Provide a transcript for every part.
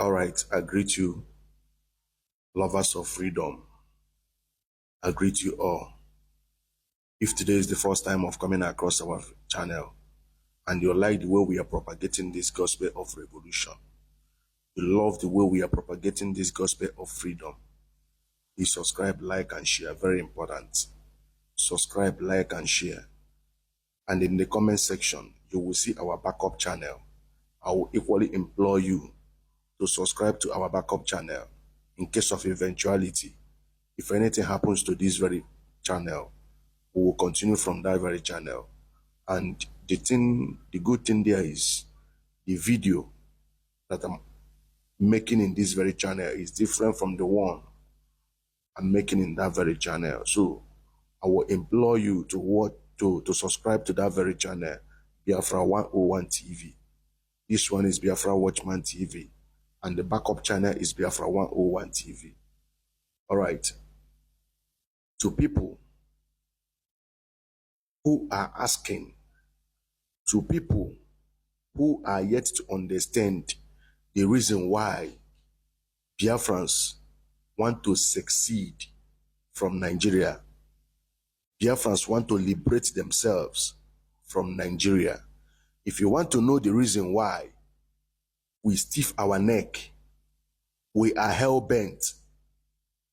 All right, I greet you, lovers of freedom. I greet you all. If today is the first time of coming across our channel and you like the way we are propagating this gospel of revolution, you love the way we are propagating this gospel of freedom, please subscribe, like, and share. Very important. Subscribe, like, and share. And in the comment section, you will see our backup channel. I will equally implore you to subscribe to our backup channel in case of eventuality. If anything happens to this very channel, we will continue from that very channel. And the good thing there is the video that I'm making in this very channel is different from the one I'm making in that very channel. So I will implore you to subscribe to that very channel, Biafra 101 TV. This one is Biafra Watchman TV, and the backup channel is Biafra 101 TV. All right. To people who are asking, to people who are yet to understand the reason why Biafrans want to succeed from Nigeria, Biafrans want to liberate themselves from Nigeria. If you want to know the reason why we stiff our neck, we are hell-bent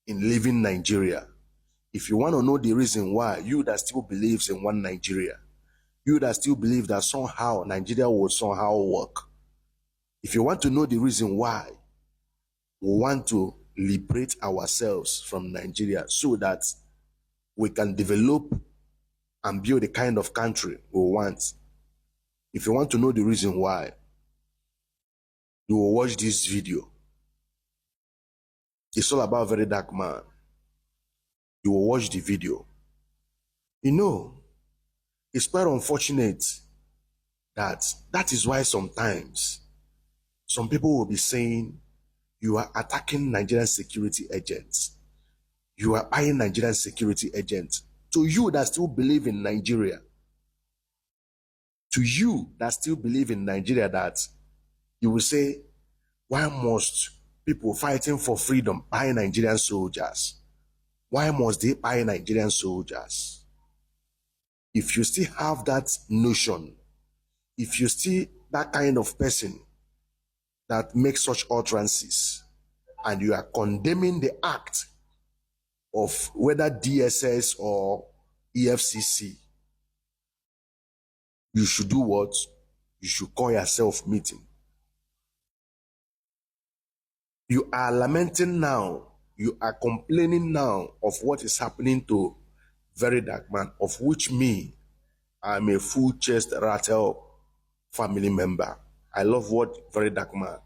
in leaving Nigeria. If you want to know the reason why, you that still believes in one Nigeria, you that still believe that somehow Nigeria will somehow work, if you want to know the reason why we want to liberate ourselves from Nigeria so that we can develop and build the kind of country we want, if you want to know the reason why, you will watch this video. It's all about Very Dark Man. You will watch the video. You know, it's quite unfortunate that is why sometimes some people will be saying you are attacking Nigerian security agents. You are buying Nigerian security agents. To you that still believe in Nigeria, to you that still believe in Nigeria, that you will say, why must people fighting for freedom buy Nigerian soldiers? Why must they buy Nigerian soldiers? If you still have that notion, if you still that kind of person that makes such utterances, and you are condemning the act of whether DSS or EFCC, you should do what? You should call yourself meeting. You are lamenting now, you are complaining now of what is happening to Very Dark Man, of which me, I'm a full chest rattle family member. I love what Very Dark Man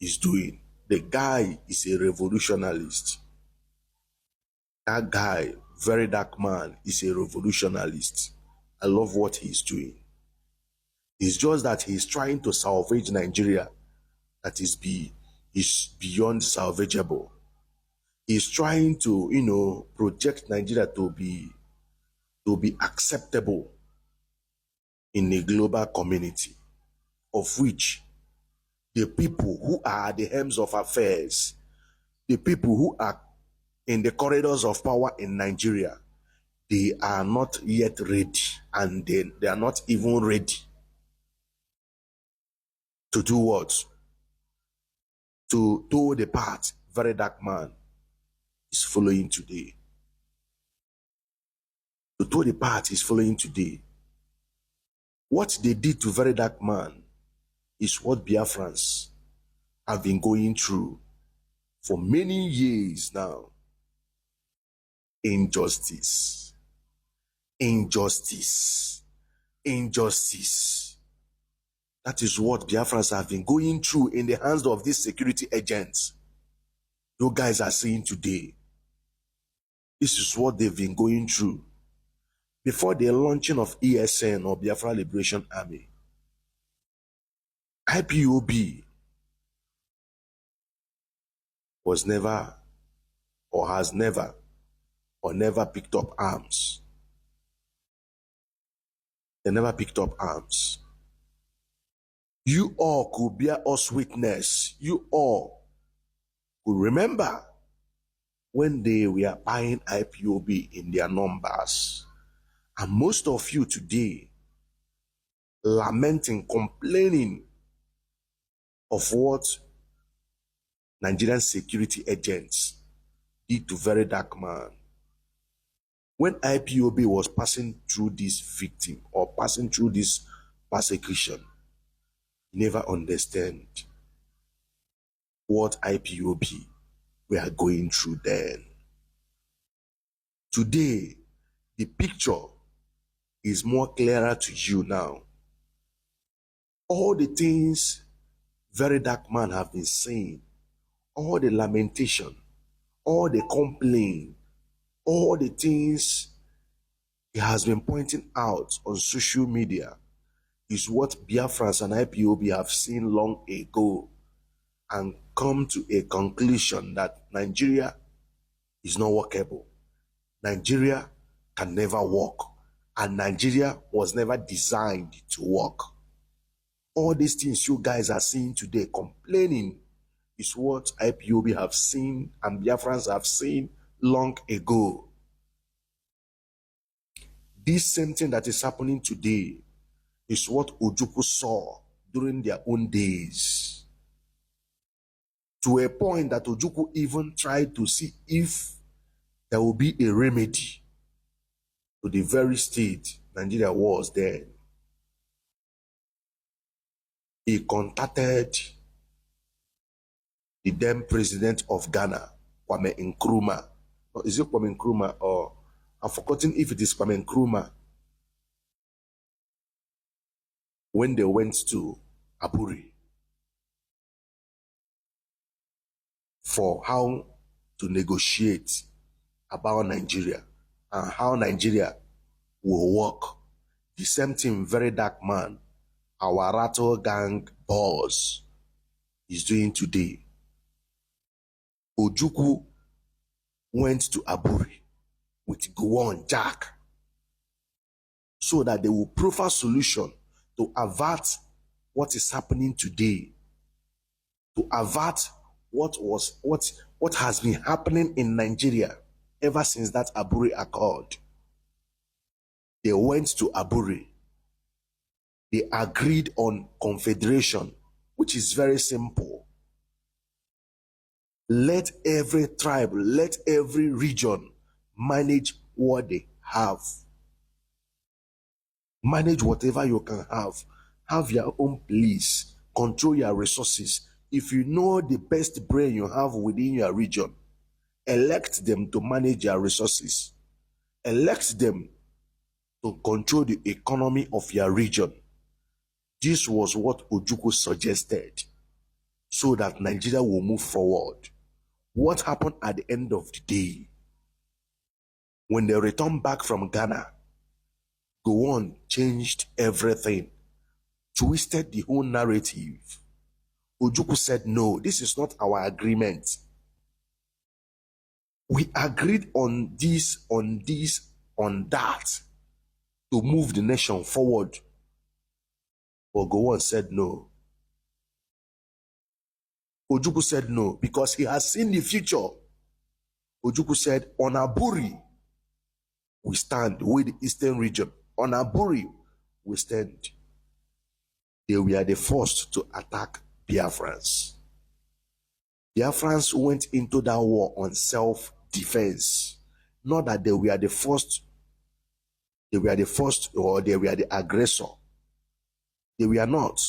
is doing. The guy is a revolutionalist. That guy, Very Dark Man, is a revolutionalist. I love what he's doing. It's just that he's trying to salvage Nigeria that is beyond salvageable. He's trying to, project Nigeria to be acceptable in a global community, of which the people who are at the helms of affairs, the people who are in the corridors of power in Nigeria, they are not yet ready, and they are not even ready to do what? To toe the path Very Dark Man is following today. To toe the path is following today. What they did to Very Dark Man is what Biafrans have been going through for many years now. Injustice. Injustice. Injustice. That is what Biafrans have been going through in the hands of these security agents. You guys are seeing today. This is what they've been going through. Before the launching of ESN, or Biafra Liberation Army, IPOB was never, or has never, or never picked up arms. They never picked up arms. You all could bear us witness. You all could remember when they were buying IPOB in their numbers. And most of you today lamenting, complaining of what Nigerian security agents did to very dark man. When IPOB was passing through this victim or passing through this persecution, you never understand what IPOB were going through then. Today, the picture is more clearer to you now. All the things very dark man have been saying, all the lamentation, all the complaint, all the things he has been pointing out on social media is what Biafrans and IPOB have seen long ago and come to a conclusion that Nigeria is not workable. Nigeria can never work, and Nigeria was never designed to work. All these things you guys are seeing today, complaining, is what IPOB have seen and Biafrans have seen long ago. This same thing that is happening today is what Ojukwu saw during their own days. To a point that Ojukwu even tried to see if there will be a remedy to the very state Nigeria was then. He contacted the then president of Ghana, Kwame Nkrumah. Or is it Kwame Nkrumah, or I've forgotten if it is Kwame Nkrumah, when they went to Aburi for how to negotiate about Nigeria and how Nigeria will work. The same thing very dark man, our rattle gang boss, is doing today. Ojukwu went to Aburi with Gowon Jack so that they will proffer solution to avert what is happening today, to avert what has been happening in Nigeria ever since that Aburi Accord. They went to Aburi. They agreed on confederation, which is very simple. Let every tribe, let every region manage what they have. Manage whatever you can have. Have your own place. Control your resources. If you know the best brain you have within your region, elect them to manage your resources. Elect them to control the economy of your region. This was what Ojukwu suggested so that Nigeria will move forward. What happened at the end of the day? When they returned back from Ghana, Gowon changed everything, twisted the whole narrative. Ojukwu said, no, this is not our agreement. We agreed on this, on that, to move the nation forward. But Gowon said no. Ojukwu said no, because he has seen the future. Ojukwu said, on Aburi, we stand with the eastern region. On Aburi, we stand. They were the first to attack Biafrans. Biafrans went into that war on self-defense. Not that they were the first, or they were the aggressor. They were not.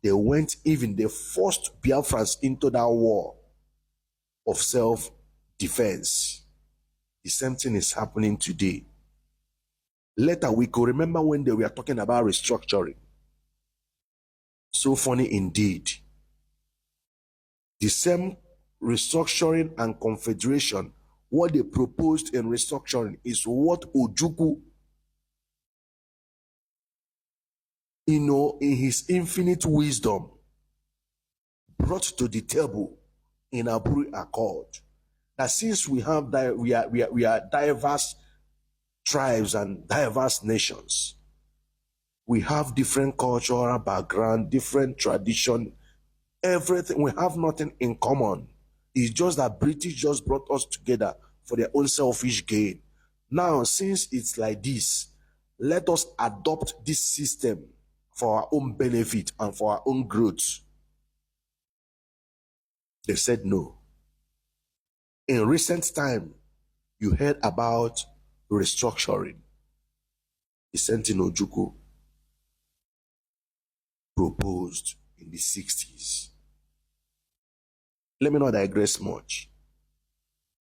They went, even they forced Biafrans into that war of self-defense. The same thing is happening today. Later, we could remember when they were talking about restructuring. So funny indeed. The same restructuring and confederation, what they proposed in restructuring is what Ojukwu, in his infinite wisdom, brought to the table in Aburi Accord. That since we have we are diverse tribes and diverse nations, We have different cultural background, different tradition, everything. We have nothing in common. It's just that British just brought us together for their own selfish gain. Now, since it's like this, let us adopt this system for our own benefit and for our own growth. They said no. In recent time, you heard about restructuring. The Sentinel Ojukwu proposed in the 60s. Let me not digress much.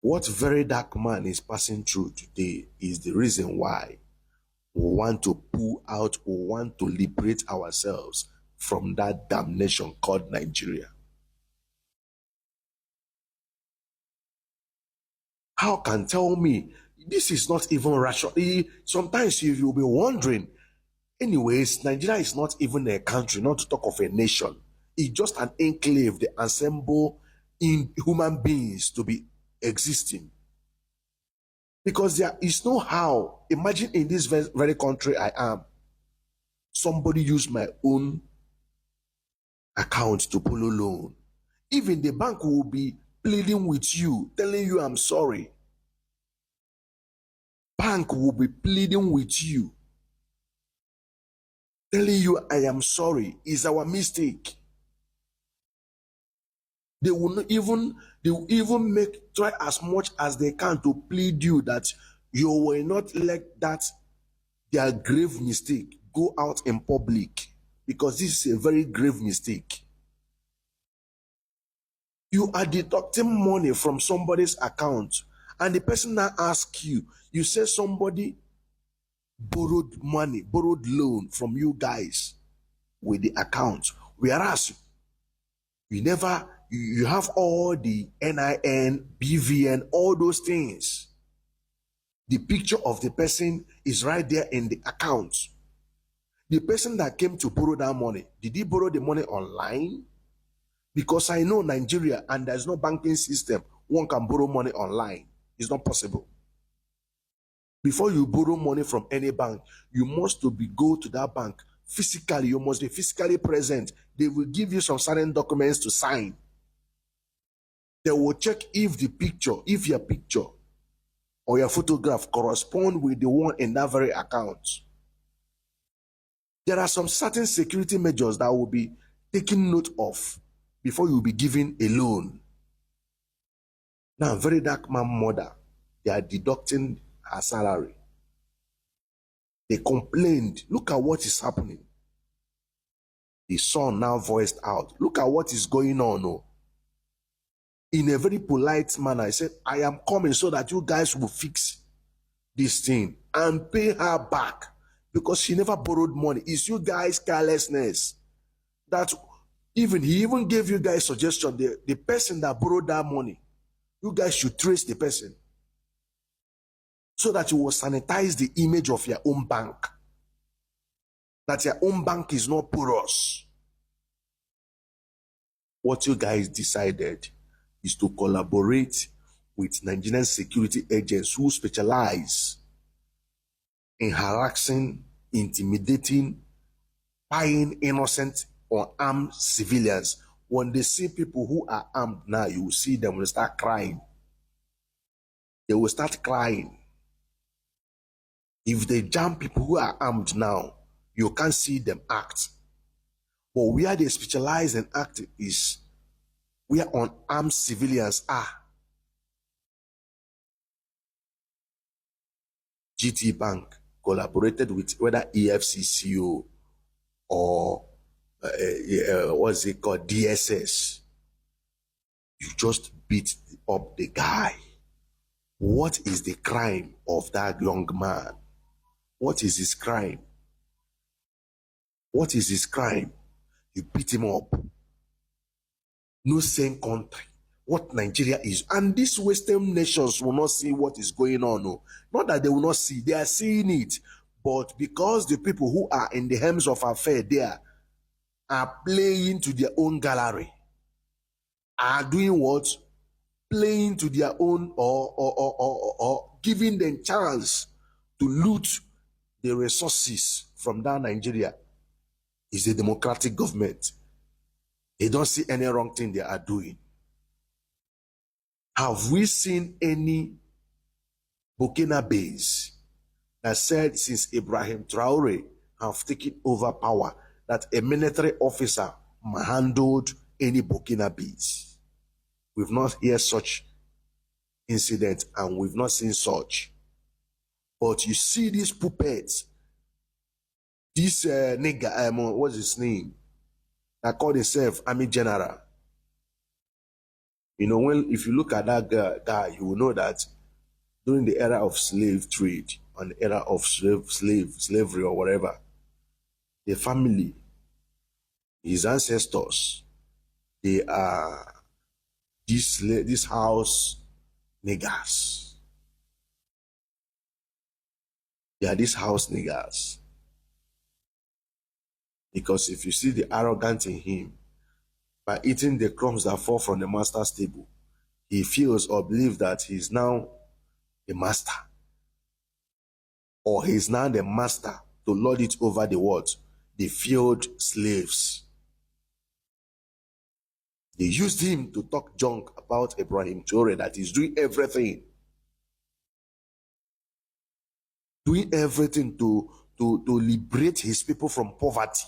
What very dark man is passing through today is the reason why we want to pull out, we want to liberate ourselves from that damnation called Nigeria. How can tell me this is not even rational? Sometimes you'll be wondering, anyways, Nigeria is not even a country, not to talk of a nation. It's just an enclave, they assemble in human beings to be existing. Because there is no how. Imagine in this very country I am, somebody used my own account to pull a loan. Even the bank will be pleading with you, telling you I'm sorry. Bank will be pleading with you, telling you I am sorry, it's our mistake. They will even try as much as they can to plead you that you will not let that their grave mistake go out in public, because this is a very grave mistake. You are deducting money from somebody's account, and the person now asks you, you say somebody borrowed money, borrowed loan from you guys with the account, whereas you have all the NIN, BVN, all those things. The picture of the person is right there in the account. The person that came to borrow that money, did he borrow the money online? Because I know Nigeria and there's no banking system, one can borrow money online. It's not possible. Before you borrow money from any bank, you must go to that bank physically. You must be physically present. They will give you some certain documents to sign. They will check if your picture or your photograph correspond with the one in that very account. There are some certain security measures that will be taken note of before you will be given a loan. Now, very dark man mother, they are deducting her salary. They complained, look at what is happening. The son now voiced out, look at what is going on. Oh. In a very polite manner, I said, I am coming so that you guys will fix this thing and pay her back, because she never borrowed money. It's you guys' carelessness. That he even gave you guys suggestion, the person that borrowed that money, you guys should trace the person so that you will sanitize the image of your own bank. That your own bank is not porous. What you guys decided is to collaborate with Nigerian security agents who specialize in harassing, intimidating, buying innocent or armed civilians. When they see people who are armed now, you will see them will start crying. They will start crying. If they jam people who are armed now, you can't see them act. But where they specialize and act is where unarmed civilians are. GT Bank collaborated with whether EFCCO or what's it called, DSS. You just beat up the guy. What is the crime of that young man? What is his crime? What is his crime? You beat him up. No same country. What Nigeria is. And these Western nations will not see what is going on. No. Not that they will not see. They are seeing it. But because the people who are in the helms of affair there are playing to their own gallery, are doing what? Playing to their own or giving them chance to loot the resources from that Nigeria is a democratic government. They don't see any wrong thing they are doing. Have we seen any Burkina base that said since Ibrahim Traore have taken over power that a military officer handled any Burkina base? We've not heard such incident and we've not seen such. But you see these puppets, this nigga, what's his name? That called himself Army General. You know, when if you look at that guy, you will know that during the era of slave trade, and the era of slavery or whatever, the family, his ancestors, they are this house niggas. They are these house niggas. Because if you see the arrogance in him, by eating the crumbs that fall from the master's table, he feels or believes that he's now the master. Or he's now the master to lord it over the what? The field slaves. They used him to talk junk about Ibrahim Traore that he's doing everything. Doing everything to liberate his people from poverty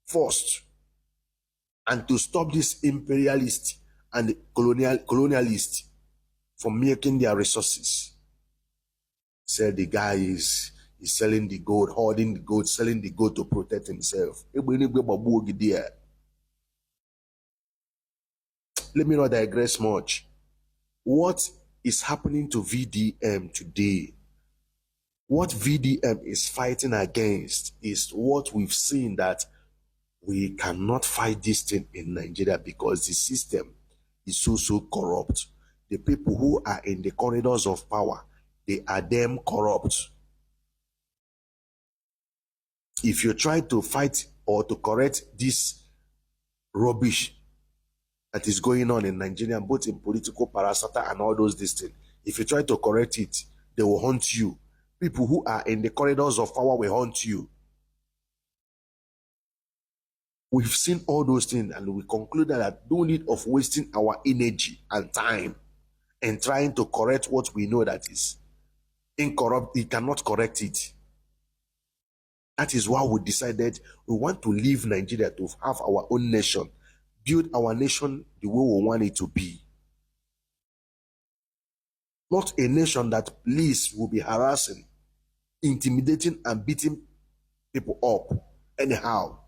first. And to stop this imperialist and colonialist from making their resources. Said the guy is selling the gold, hoarding the gold, selling the gold to protect himself. Let me not digress much. What is happening to VDM today? What VDM is fighting against is what we've seen, that we cannot fight this thing in Nigeria because the system is so corrupt. The people who are in the corridors of power, they are damn corrupt. If you try to fight or to correct this rubbish that is going on in Nigeria, both in political parasata and all those things, if you try to correct it, they will hunt you. People who are in the corridors of power will hunt you. We've seen all those things and we concluded that no need of wasting our energy and time and trying to correct what we know that is incorrupt. We cannot correct it. That is why we decided we want to leave Nigeria to have our own nation, build our nation the way we want it to be. Not a nation that police will be harassing, intimidating and beating people up anyhow.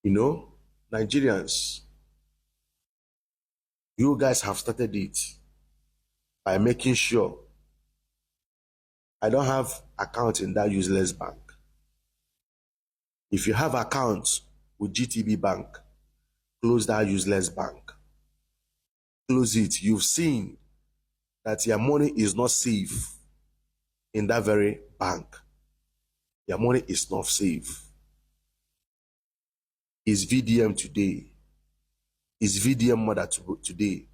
You know, Nigerians, you guys have started it by making sure I don't have account in that useless bank. If you have accounts with GTB Bank, close that useless bank. Close it. You've seen that your money is not safe in that very bank. Your money is not safe. Is VDM today? Is VDM mother today?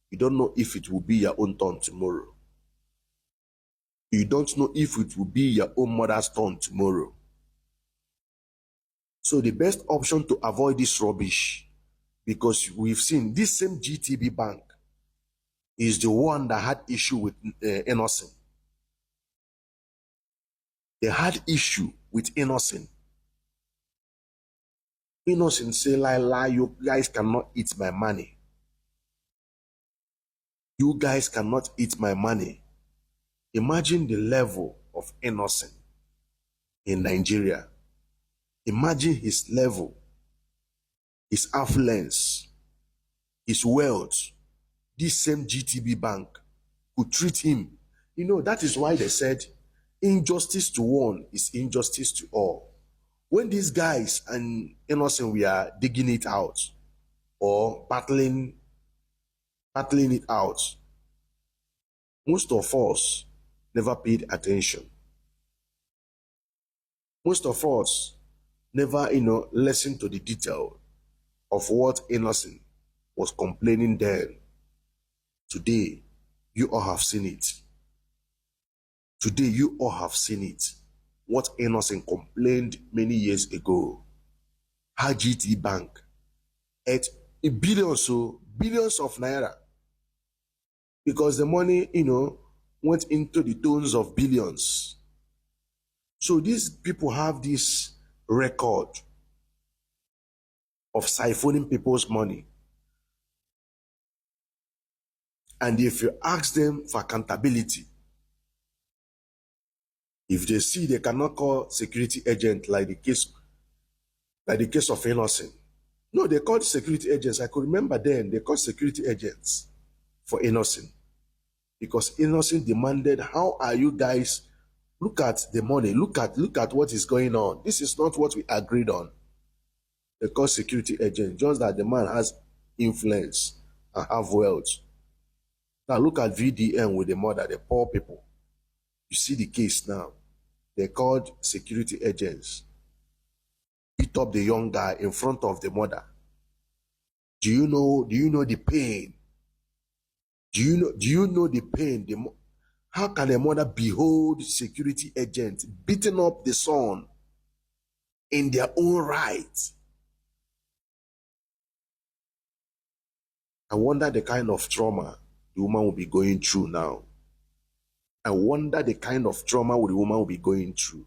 You don't know if it will be your own turn tomorrow. You don't know if it will be your own mother's turn tomorrow. So the best option to avoid this rubbish, because we've seen this same GTB Bank is the one that had issue with Innocent. They had issue with Innocent. Innocent say, lie, you guys cannot eat my money. You guys cannot eat my money. Imagine the level of Innocent in Nigeria. Imagine his level, his affluence, his wealth. This same GTB Bank could treat him. You know, that is why they said injustice to one is injustice to all. When these guys and Innocent, we are digging it out or battling it out, most of us never paid attention. Most of us never, listened to the detail of what Innocent was complaining then. Today, you all have seen it. Today, you all have seen it. What Innocent complained many years ago. How GT Bank at billions of naira, because the money, went into the tons of billions. So these people have this record of siphoning people's money. And if you ask them for accountability, if they see they cannot call security agent like the case of Innocent. No, they called security agents. I could remember then they called security agents for Innocent. Because Innocent demanded, how are you guys? Look at the money. Look at what is going on. This is not what we agreed on. They call security agent, just that the man has influence and have wealth. Now look at VDM with the mother, the poor people. You see the case now. They called security agents, beat up the young guy in front of the mother. Do you know the pain? Do you know the pain? How can a mother behold security agents beating up the son in their own right? I wonder the kind of trauma the woman will be going through now. I wonder the kind of trauma the woman will be going through.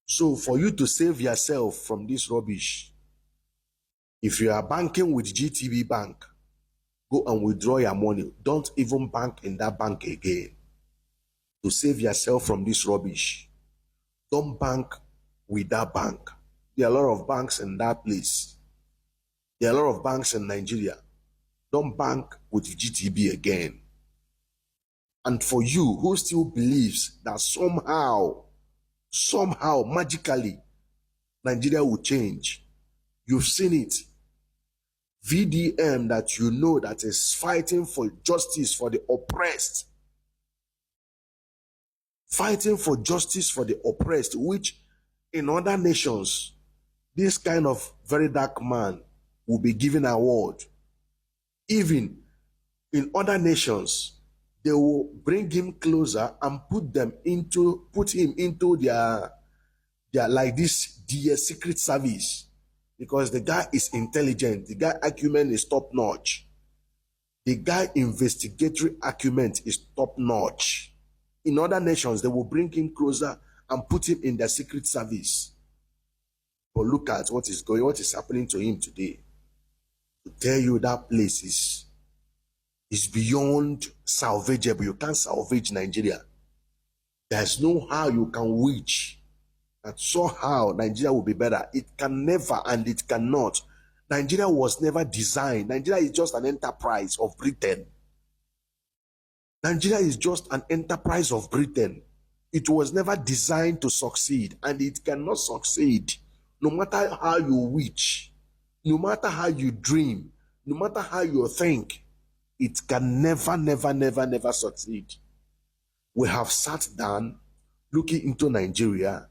So for you to save yourself from this rubbish, if you are banking with GTB Bank, go and withdraw your money. Don't even bank in that bank again. To save yourself from this rubbish, don't bank with that bank. There are a lot of banks in that place. There are a lot of banks in Nigeria. Don't bank with GTB again. And for you who still believes that somehow, magically, Nigeria will change, you've seen it. VDM that you know that is fighting for justice for the oppressed. Fighting for justice for the oppressed, which in other nations, this kind of very dark man will be given an award. Even in other nations, they will bring him closer and put him into their like their secret service, because the guy is intelligent, the guy acumen is top notch, the guy investigatory acumen is top notch. In other nations, they will bring him closer and put him in their secret service. But look at what is happening to him today. To tell you that place is beyond salvageable. You can't salvage Nigeria. There's no how you can reach that somehow Nigeria will be better. It can never, and it cannot. Nigeria was never designed. Nigeria is just an enterprise of Britain. Nigeria is just an enterprise of Britain. It was never designed to succeed, and it cannot succeed. No matter how you wish, no matter how you dream, no matter how you think, it can never succeed. We have sat down looking into Nigeria,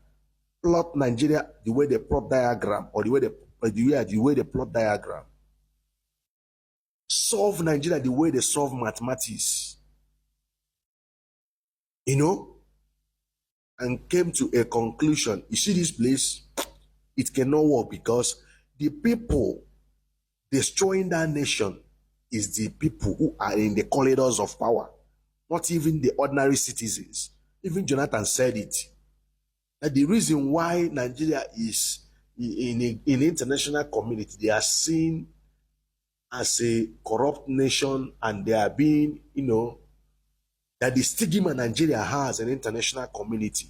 plot Nigeria the way they plot diagram, or the way they plot diagram. Solve Nigeria the way they solve mathematics. And came to a conclusion. You see this place? It cannot work, because the people destroying that nation is the people who are in the corridors of power, not even the ordinary citizens. Even Jonathan said it, that the reason why Nigeria is in international community, they are seen as a corrupt nation, and they are being, that the stigma Nigeria has in international community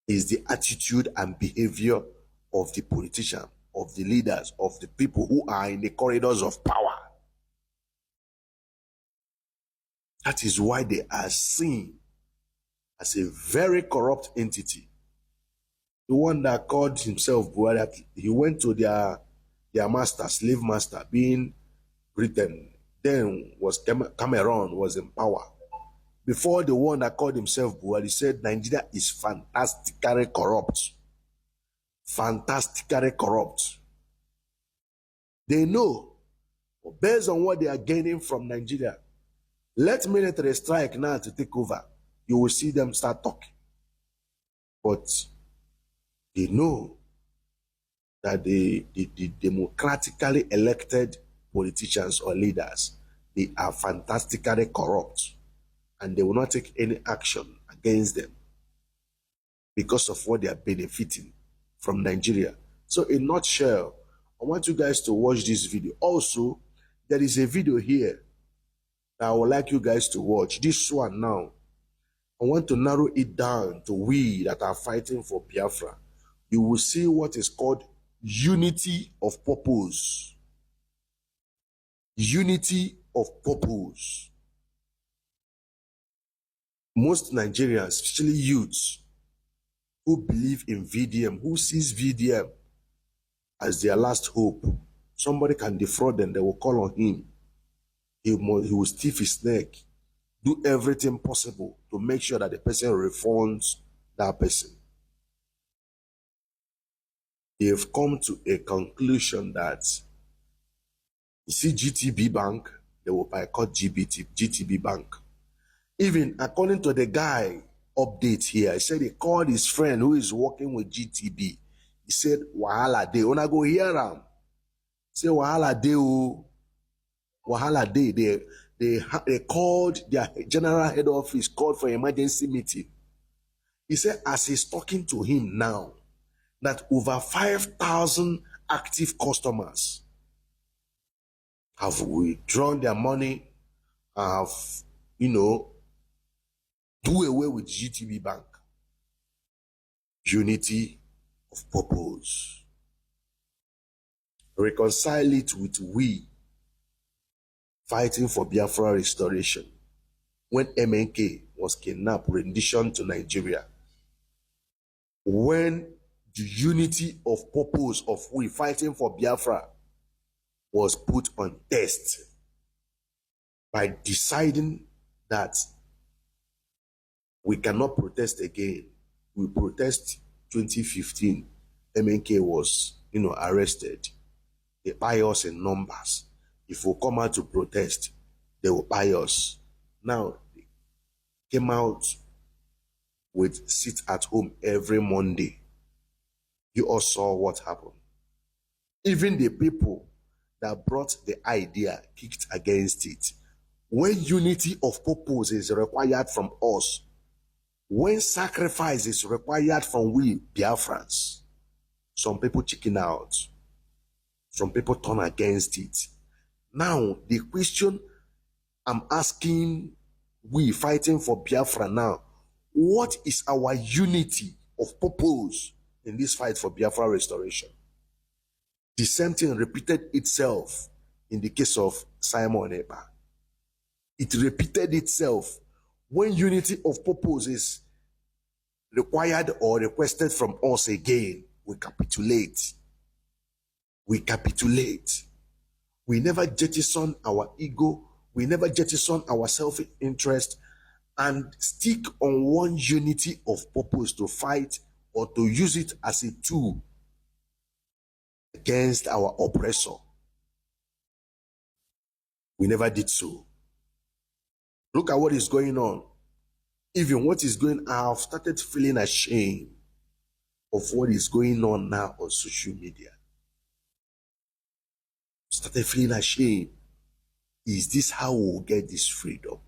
is the attitude and behavior of the politician, of the leaders, of the people who are in the corridors of power. That is why they are seen as a very corrupt entity. The one that called himself Buhari, he went to their master, slave master, being Britain. Then was Cameroon was in power. Before the one that called himself Buhari said Nigeria is fantastically corrupt. Fantastically corrupt. They know But based on what they are gaining from Nigeria, let military strike now to take over. You will see them start talking. But they know that the democratically elected politicians or leaders, they are fantastically corrupt, and they will not take any action against them because of what they are benefiting from Nigeria. So in a nutshell, I want you guys to watch this video. Also, there is a video here that I would like you guys to watch. This one now, I want to narrow it down to we that are fighting for Biafra. You will see what is called unity of purpose. Unity of purpose. Most Nigerians, especially youths, who believe in VDM, who sees VDM as their last hope, somebody can defraud them, they will call on him. He will stiff his neck, do everything possible to make sure that the person refunds that person. They have come to a conclusion that, you see GTB Bank, they will boycott GTB Bank. Even according to the guy update here, he said he called his friend who is working with GTB. He said, Wahala dey. When I go hear him, say Wahala dey o. Wahala dey. They called their general head office, called for emergency meeting. He said, as he's talking to him now, that over 5,000 active customers have withdrawn their money, have, do away with GTB Bank. Unity of purpose. Reconcile it with we fighting for Biafra restoration. When MNK was kidnapped, rendition to Nigeria. When the unity of purpose of we fighting for Biafra was put on test by deciding that we cannot protest again. We protest 2015. MNK was, arrested. They buy us in numbers. If we come out to protest, they will buy us. Now, they came out with sit at home every Monday. You all saw what happened. Even the people that brought the idea kicked against it. When unity of purpose is required from us, when sacrifice is required from we Biafrans, some people chicken out. Some people turn against it. Now, the question I'm asking we fighting for Biafra now, what is our unity of purpose in this fight for Biafra restoration? The same thing repeated itself in the case of Simon Ekpa. It repeated itself. When unity of purpose is required or requested from us again, we capitulate. We capitulate. We never jettison our ego. We never jettison our self-interest and stick on one unity of purpose to fight or to use it as a tool against our oppressor. We never did so. Look at what is going on. Even what is going on, I've started feeling ashamed of what is going on now on social media. Started feeling ashamed. Is this how we will get this freedom?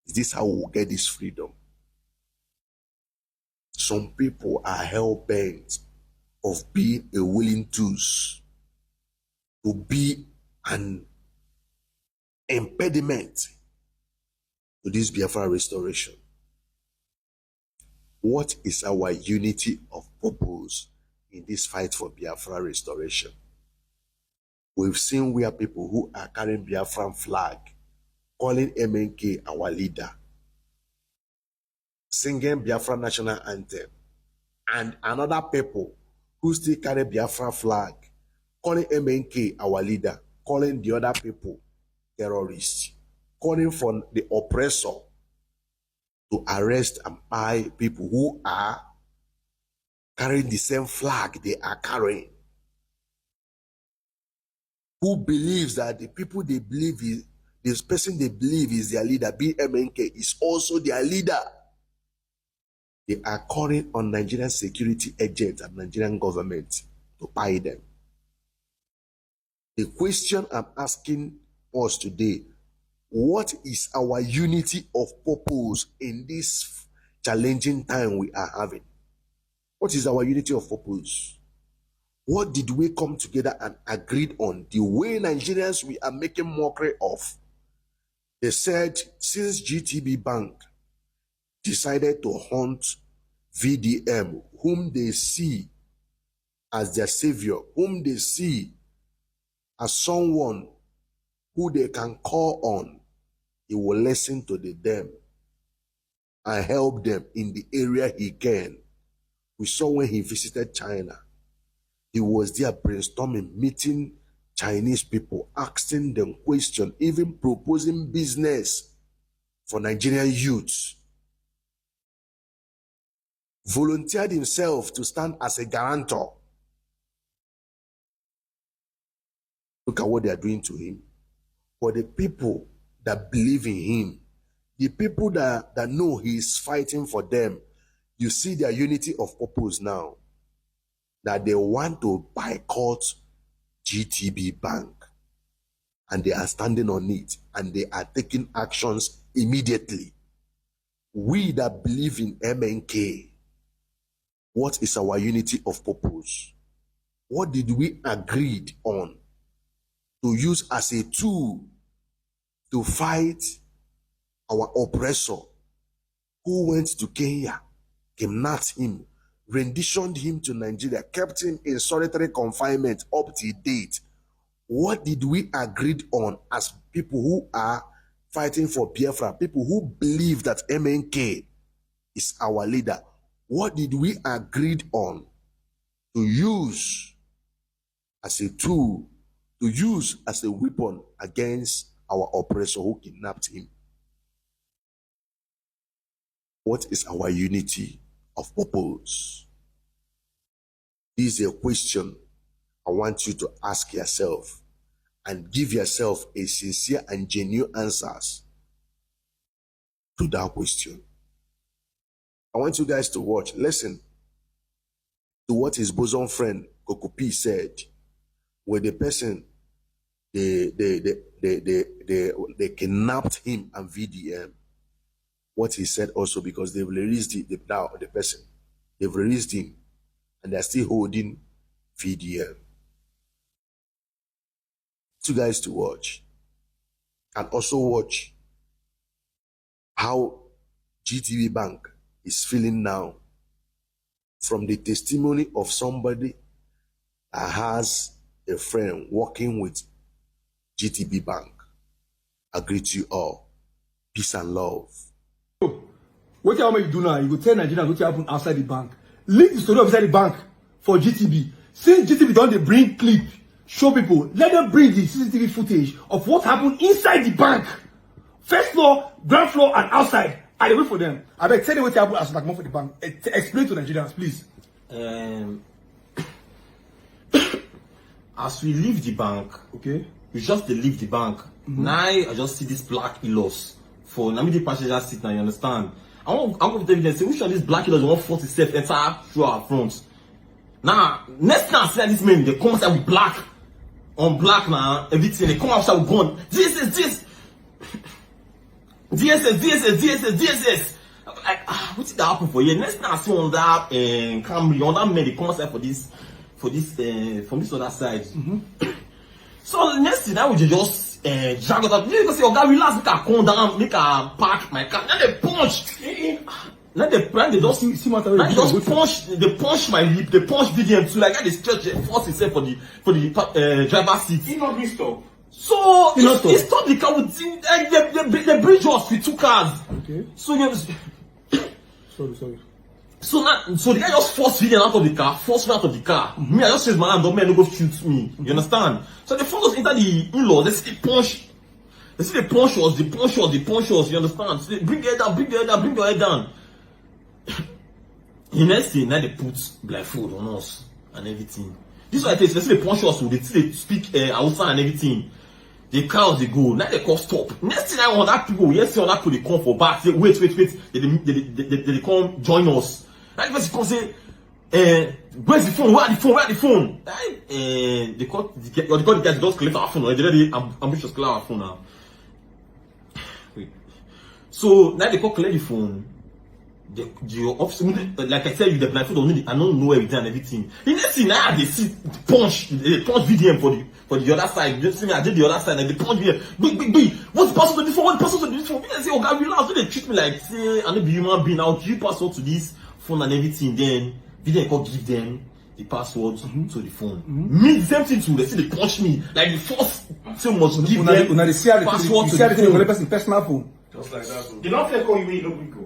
Is this how we will get this freedom? Some people are hell-bent of being a willing tools, to be an impediment to this Biafra restoration. What is our unity of purpose in this fight for Biafra restoration? We've seen where people who are carrying Biafran flag, calling MNK our leader, singing Biafra national anthem, and another people who still carry Biafra flag, calling MNK our leader, calling the other people terrorists, calling for the oppressor to arrest and buy people who are carrying the same flag they are carrying. who believes that the people they believe is, this person they believe is their leader, BMNK, is also their leader. They are calling on Nigerian security agents and Nigerian government to buy them. The question I'm asking us today, what is our unity of purpose in this challenging time we are having? What is our unity of purpose? What did we come together and agreed on? The way Nigerians we are making mockery of. They said since GTB Bank decided to hunt VDM, whom they see as their savior, whom they see as someone who they can call on, he will listen to them and help them in the area he can. We saw when he visited China, he was there brainstorming, meeting Chinese people, asking them questions, even proposing business for Nigerian youths. Volunteered himself to stand as a guarantor. Look at what they are doing to him. For the people that believe in him, the people that know he is fighting for them, you see their unity of purpose now. That they want to boycott GTB Bank. And they are standing on it. And they are taking actions immediately. We that believe in MNK, what is our unity of purpose? What did we agree on to use as a tool to fight our oppressor who went to Kenya, kidnapped him, renditioned him to Nigeria, kept him in solitary confinement up to date? What did we agree on as people who are fighting for Biafra, people who believe that MNK is our leader? What did we agree on to use as a tool, to use as a weapon against our oppressor who kidnapped him? What is our unity of purpose? This is a question I want you to ask yourself and give yourself a sincere and genuine answers to that question. I want you guys to watch, listen to what his bosom friend Kokopi said, where the person they kidnapped him and VDM. What he said also, because they've released the person, they've released him, and they're still holding VDM. You guys to watch, and also watch how GTB Bank is feeling now from the testimony of somebody that has a friend working with GTB Bank. I greet you all. Peace and love. What you do now, you go tell Nigerians what happen outside the bank. Leak the story outside the bank for GTB. Since GTB don't bring clip, show people, let them bring the CCTV footage of what happened inside the bank. First floor, ground floor, and outside. I wait for them. I beg, tell them what happened as for the bank. Explain to Nigerians, please. As we leave the bank, okay, we just leave the bank. Now I just see this black illos for the passenger seat. Now you understand? I'm going to tell them, say, which of these black illos want 47 enter through our front? Now, next time I see this man, they come outside with black on black now, everything. They come outside with gun. DSS. Like, what did that happen for you? Next time I see on that Camry, on that man, they come outside from this other side. So the next thing I would just drag it up. You can say, oh God, relax, make a calm down, make a park my car. Then they punch. Then they just they punch my lip, they punch VDM too. Like I stretch force himself for the driver's seat. He not been stopped. So he stopped the car with the bridge us with two cars. Okay. So you Sorry. So the guy just forced VDM out of the car, forced me out of the car. Me, I just raised my hand, don't go shoot me. You understand? So they forced us into the in-law, they see the punch. They see the punch us, you understand? So they bring your head down. The next thing, now they put blindfold on us and everything. This one I tell you, especially the punch us, they speak Hausa and everything. The crowds they go, now they call stop. Next thing I want that people, yes, on that people they come for back. Say, wait, they come join us. That person come say, where's the phone? Where are the phone? They call the guys just collect our phone. They already ambitious collect our phone now. Wait. So now they call collect the phone. The officer, like I said, you the blindfold, I don't know everything and everything. The next thing now they see punch VDM for the other side. Just see me, I did the other side and they punch VDM. Big. What's the password to this phone? What's the password to this phone? I say, oh God, relax. So they treat me like, say, I don't be human being. I'll give password to this phone and everything. Then VDM can give them the password to the phone. Me, the same thing too. They say they punch me. Like the first thing must give them password to the phone. Personal phone. Just like that. They don't feel call you when you don't go.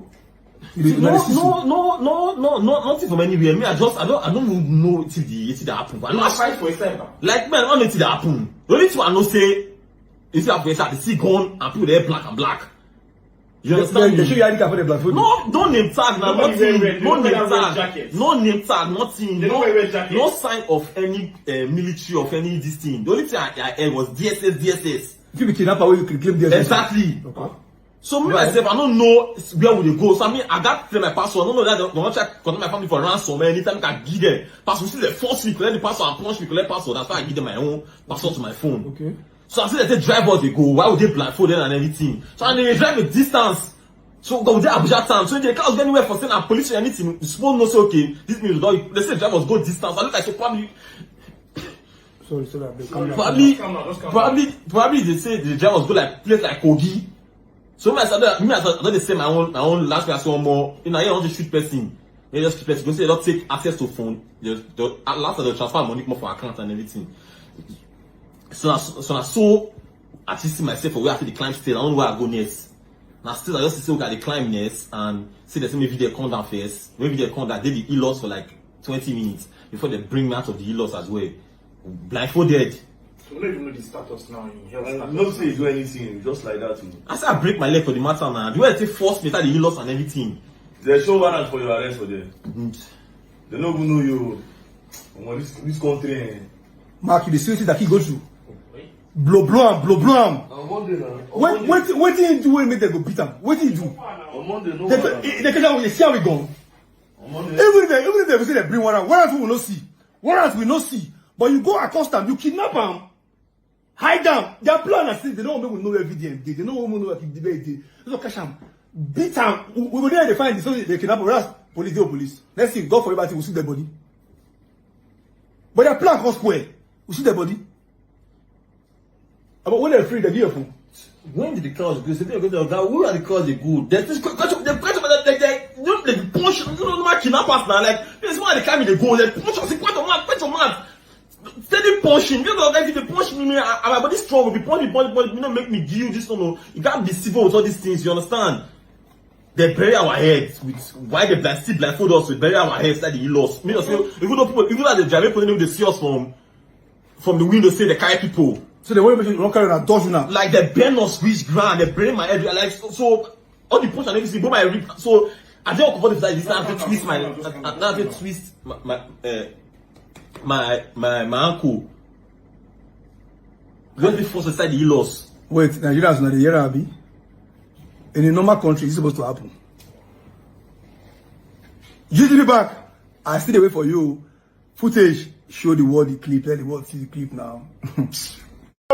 No, nothing from anywhere. Me, I don't know till the happen. I not fight for a second. Like man, I don't know till the happen. The only thing I know say, is that they see gun and people there black and black. You understand? They show you ID card for the black food. No, don't name tag now. Nothing. No name tag. Nothing. No sign of any military of any this thing. The only thing I heard was DSS. If you be kidnapper, where you can claim DSS. Exactly. Okay. So me myself, I don't know where would they go. So I mean, I got to play my password. I don't know that they want to contact my family for ransom. Anytime I can give them password, see they force me collect the password and punch me collect password. That's why I give them my own password to my phone. Okay. So I see they drive out they go. Why would they blindfold them and everything? So and they drive a distance. So go there Abuja town. So they can't go anywhere for saying police or anything. The small no say okay. This means they say drivers go distance. I look like so probably. Probably they say the drivers go like place like Kogi. So I don't say my own last person one more. You know, I don't just shoot person. They just shoot person. They say they don't take access to phone. Last of the transfer money more for account and everything. So I just see myself for where I feel the climb still. I don't know where I go next. Now still I just see okay, the climb next and see the same video come down first. Maybe they come down, they the e-loss for like 20 minutes before they bring me out of the e-loss as well. Blindfolded. So we don't even know the status now in health. Not say you do anything, just like that. I say I break my leg for the matter now. The way they force me that the e-loss and everything. They show warrant for your arrest for them. They don't even know you. This country. Mark, you the seriously that he go through. Blow am. On Monday now. What did he do when make them go beat him? What did he do? On Monday, no. They catch am when they see how we go. On Monday. Even if they say they bring warrant we will not see. Warrant we not see. But you go across them, you kidnap them, hide them. Their plan is they don't want to know where VDM did. They don't want to know where debate did. So catch them, beat them. We go there, they find this. So they kidnap them. Whereas police. Let's see, God for everybody, we see their body. But their plan comes square. We see their body. But when they're free, they're beautiful. When did the crowds go? Say, who are the crowds they go? They punch, my kidnappers now. Like, this one they come they go, they punch us, punch a man. Steady punching. You know, like if they punch me, my body strong, will be punch, you know, make me give you this one. You can't be civil with all these things, you understand? They bury our heads with why they still blindfold us, we bury our heads like the lost. Me, even though people, even as the driver people, they see us from the window, say they carry people. So they want to make you carry on dodge now. Like they burn us reach ground, they bury my head. Like so all the punch and everything, go my rib. So I don't comfortable with this. I have to twist my ankle. When they force inside the loss. Wait, Nigerians not the year Abi. In a normal country, it's supposed to happen. GTV back. I still wait for you. Footage. Show the world the clip. Let the world see the clip now.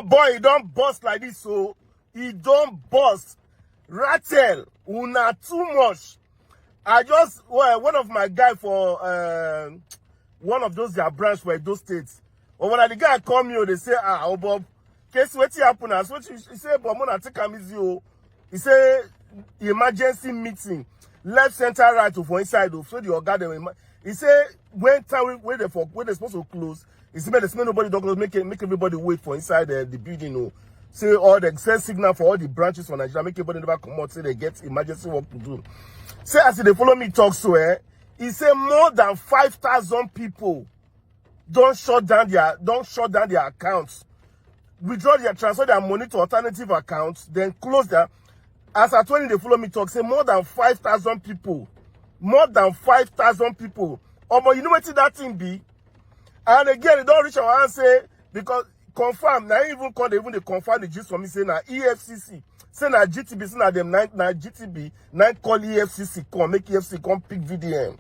Boy, he don't bust like this, so he don't bust. Rattle, una too much. I just, one of my guy for one of those their branch for those states. Or when the guy call me, they say, oh Bob, case what happen? As what he say, but Mona take him easy. He say emergency meeting, left, center, right for inside. So the organ he say when time when they supposed to close. He said, there's nobody don't close, make everybody wait for inside the building. Say all the send signal for all the branches for Nigeria, make everybody never come out, say they get emergency work to do. Say as they follow me talk so he say more than 5,000 people don't shut down their accounts, withdraw their transfer their money to alternative accounts, then close their. As at when they follow me talk, say more than 5,000 people. More than 5,000 people. Oh, but you know what that thing be? And again, they don't reach our hand say, because confirm, now even call even they confirm the gist for me, say na EFCC, say na GTB, say na them na GTB, now call EFCC, come, make EFCC come pick VDM.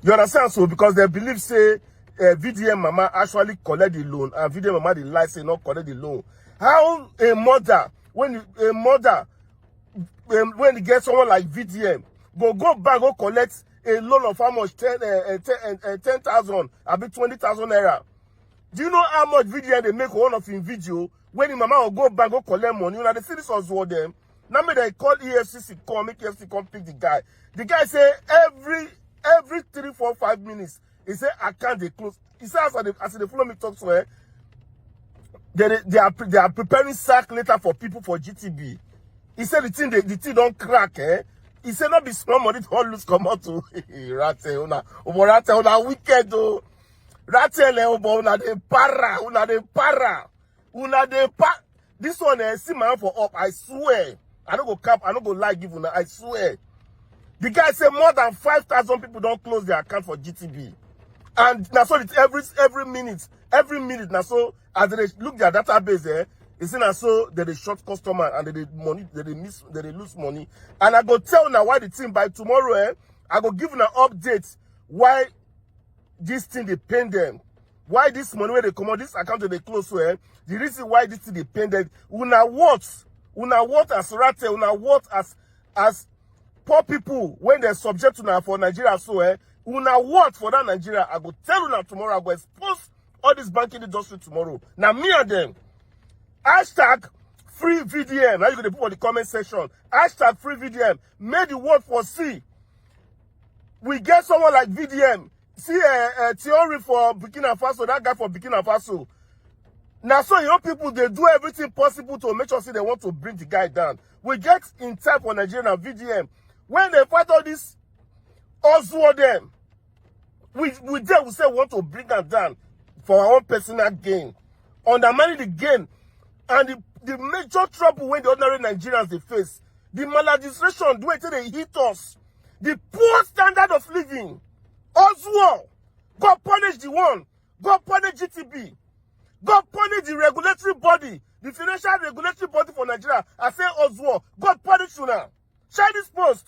You understand? So, because they believe, say, VDM mama actually collect the loan, and VDM mama the lie say not collect the loan. How a mother, when you get someone like VDM, go back, go collect a loan of how much? 10,000, I be 20,000 naira. Do you know how much VDM they make one of in video? When the mama will go back, go collect money, you know, the cities also them. Now me they call EFCC, come, make EFCC come pick the guy. The guy say every 3, 4, 5 minutes, he say account they close. He say as they follow me talk to her, they are preparing sack letter for people for GTB. He said the thing don't crack, eh? He said not be small money to all lose come out to Rattle, una wicked though. Rattle, una de para. This one, see my hand for up, I swear. I don't go cap, I don't go lie give una, I swear. The guy said more than 5,000 people don't close their account for GTB. And now so it's every minute, now so as they look their database there, it's now so that they short customer and they lose money. And I go tell now why the team by tomorrow, I go give an update why this thing they pay them. Why this money where they come out, this account that they close to, the reason why this thing they pay them. Una what as rate, una what as poor people when they're subject to now for Nigeria so una what for that Nigeria. I go tell una tomorrow, I go expose all this banking industry tomorrow. Now me and them. Hashtag free VDM. Now you can put on the comment section. Hashtag free VDM. Made the world for see. We get someone like VDM. See a theory for Burkina Faso, that guy for Burkina Faso. Now so young people, they do everything possible to make sure they want to bring the guy down. We get in time for Nigeria and VDM. When they fight all this, Oswald them, we say we want to bring them down for our own personal gain. Undermining the gain. And the major trouble when the ordinary Nigerians they face, the maladministration, the way they hit us, the poor standard of living. Oswald, God punish the one, God punish GTB, God punish the regulatory body, the financial regulatory body for Nigeria. I say Oswald, God punish you now. Share this post.